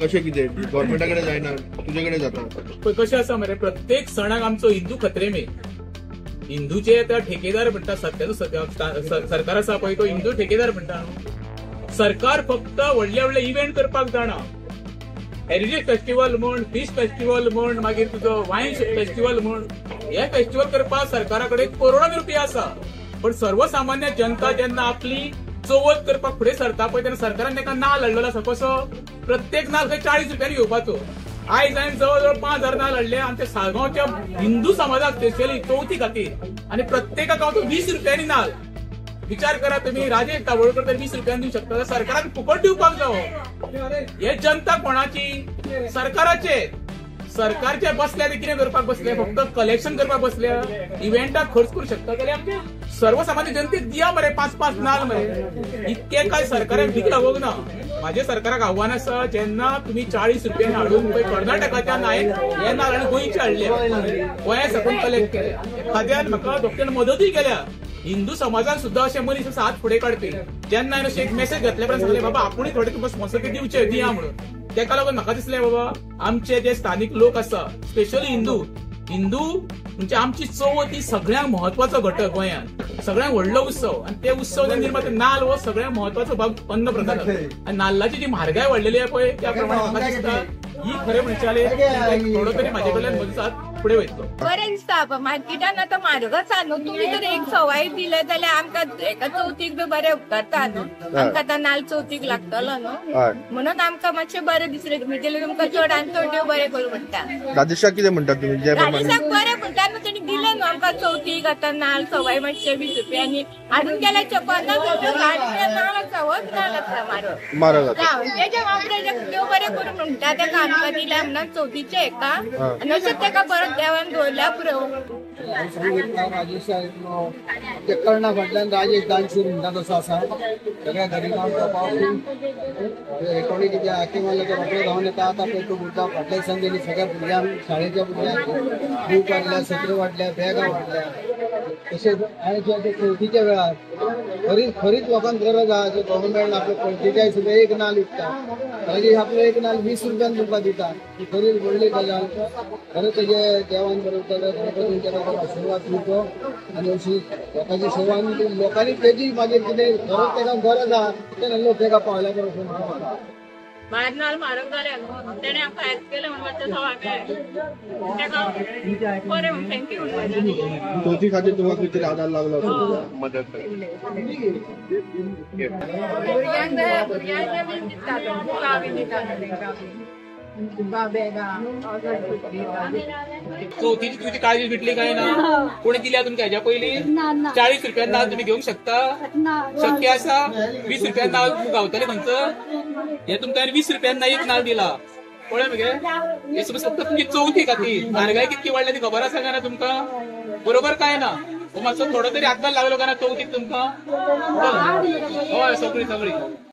कशें कितें गव्हर्मेंटाकडे जायना तुझे कडेन जाता कशें आसा मरे प्रत्येक सणाक आमचो हिंदू खत्रे मे हिंदूचे ठेकेदार म्हणटा सत्याचो सरकार आसा पळय तो हिंदू ठेकेदार म्हणटा सरकार फक्त व्हडले व्हडले इव्हेंट करपाक जाणा हेरिटेज फेस्टिवल म्हण फिश फेस्टिवल म्हण मागीर तुजो वायन फेस्टिवल म्हण हे फेस्टिवल करपाक सरकारा कडेन करोडांनी रुपया आसा पण सर्वसामान्य जनता जेन्ना आपली चवथ करपाक फुडें सरता पळय तेन्ना सरकारान ताका नाल्ल हाडलेलो आसा कसो प्रत्येक नाल्ल खंय 40 रुपयांनी घेवपाचो आयज हांवें जवळ 5000 नाल्ल हाडले आमच्या साळगांवच्या हिंदू समाजाक स्पेशली चवथी खातीर आनी प्रत्येकाक हांव 20 रुपयांनी नाल्ल विचार करा तुम्ही राजेश दाभोळकर तर 20 रुपयांनी दिवं शकता सरकारान फुकट दिवपाक जावो हे जनता कोणाची सरकाराचे सरकारचे बसल्या ते कितें करपाक बसले फक्त कलेक्शन करपाक बसल्या इव्हेंटाक खर्च करूं शकता जाल्यार आमचे सर्वसामान्य जनतेक दिया मरे 5-5 नाल्ल मरे इतके काय सरकारान भीक लागोंक ना माझे सरकाराक आव्हान आसा जेन्ना तुम्ही 40 रुपयांनी हाडून पळय कर्नाटकाच्या नायक हे नाल्ल आनी गोंयचे हाडले गोंया साकून कलेक्ट केले एखाद्यान म्हाका डॉक्टरान मदतूय केल्या हिंदू समाजान सुद्धा असे मनीस आसा हात फुडें काडपी जेन्ना हांवें अशें एक मेसेज घातल्या उपरांत सांगलें बाबा आपुणूय थोडे तुमकां स्पॉन्सर दिवचे दिया म्हणून तेका लागून म्हाका दिसलें बाबा आमचे जे स्थानिक लोक आसा स्पेशली हिंदू म्हणजे आमची चवथ ही सगळ्यांक महत्वाचो घटक गोंयांत सगळ्यांक व्हडलो उत्सव आणि ते उत्सव निर्माते नाल्ल हो सगळ्यांत महत्वाचो भाग अन्न प्रधान आणि नाल्लाची जी म्हारगाय वाडलेली आहे पळय त्या प्रमाणे म्हाका दिसता ही खरें म्हणचे थोडो तरी म्हाजे कडल्यान मदत फुडें वयतलो बरें दिसता मार्केटान आतां म्हारग आसा न्हू तुमी तर एक सवाय दिले जाल्यार आमकां एका चवथीक बी बरें उपकारता न्हू आमकां आतां नाल्ल चवथीक लागतलो न्हू म्हणून आमकां मातशें बरें दिसलें तुमी जाल्यार तुमकां चड आनी चड देव बरें करूं म्हणटा राजेशाक कितें म्हणटा तुमी राजेशाक बरें म्हणटा न्हू तेणी दिलें न्हू आमकां चवथीक आतां नाल्ल सवाय मातशें 20 रुपयांनी हाडून गेल्या 50 रुपया नाल्ल आसा होच नाल्ल आसा म्हारग तेच्या वापराचे देव बरें करूं म्हणटा तेका आमकां दिल्या म्हणून चवथीचे हेका आनी अशें तेका परत देवान दवरल्या पुरो कर्णा फाटल्यान राजेश दानशूर म्हणटा तसो आसा सगळ्या गरिबांक कोणी कितें हाकीमाले ते रोखडे धांवन येता आतां पळय तूं बुरता फाटल्या दिसांनी तेणी सगळ्या भुरग्यांक शाळेच्या भुरग्यांक बूक वाडल्या सत्र वाडल्या बॅगां वाडल्या तशेंच आयज चवथीच्या वेळार खरीच लोकांक गरज आहा जो गव्हर्मेंट आपल्या पळतीच्या सुद्दां एक नाल्ल विकता राजेश आपलो एक नाल्ल 20 रुपयान तुमकां दिता ही खरी व्हडली गजाल खरें तेजे देवान बरोवतलो गणपतींच्या आशिर्वाद दिवचो आनी अशी लोकांची सेवा लोकांनी तेजी मागीर कितें खरोच तेका गरज आहा तेन्ना लोक तेका पावल्या बरोबर भायर नाल्ल म्हारग जाले न्हू तेणे आमकां हेल्प केलें म्हणून मातशें सवाय तेका बरें म्हणून थँक्यू चवथी खातीर तुमकां कितें आदार लागलो मदत भुरग्यांक बी दिता बुकां बी दिता चवथीची तुमची काळजी भेटली काय ना कोणी दिल्या तुमकां हेच्या पयलीं 40 रुपयान नाल्ल तुम्ही घेवंक शकता शक्य आसा 20 रुपयान नाल्ल तुमकां गावतले खंयचं हे तुमकां 20 रुपयान एक नाल्ल दिला पळय मगे हे फक्त तुमची चवथी खातीर म्हारगाय कितकी वाडल्या ती खबर आसा काय ना तुमकां बरोबर काय ना मातसो थोडो तरी हातभार लागलो काय ना चवथीक तुमकां हय सगळी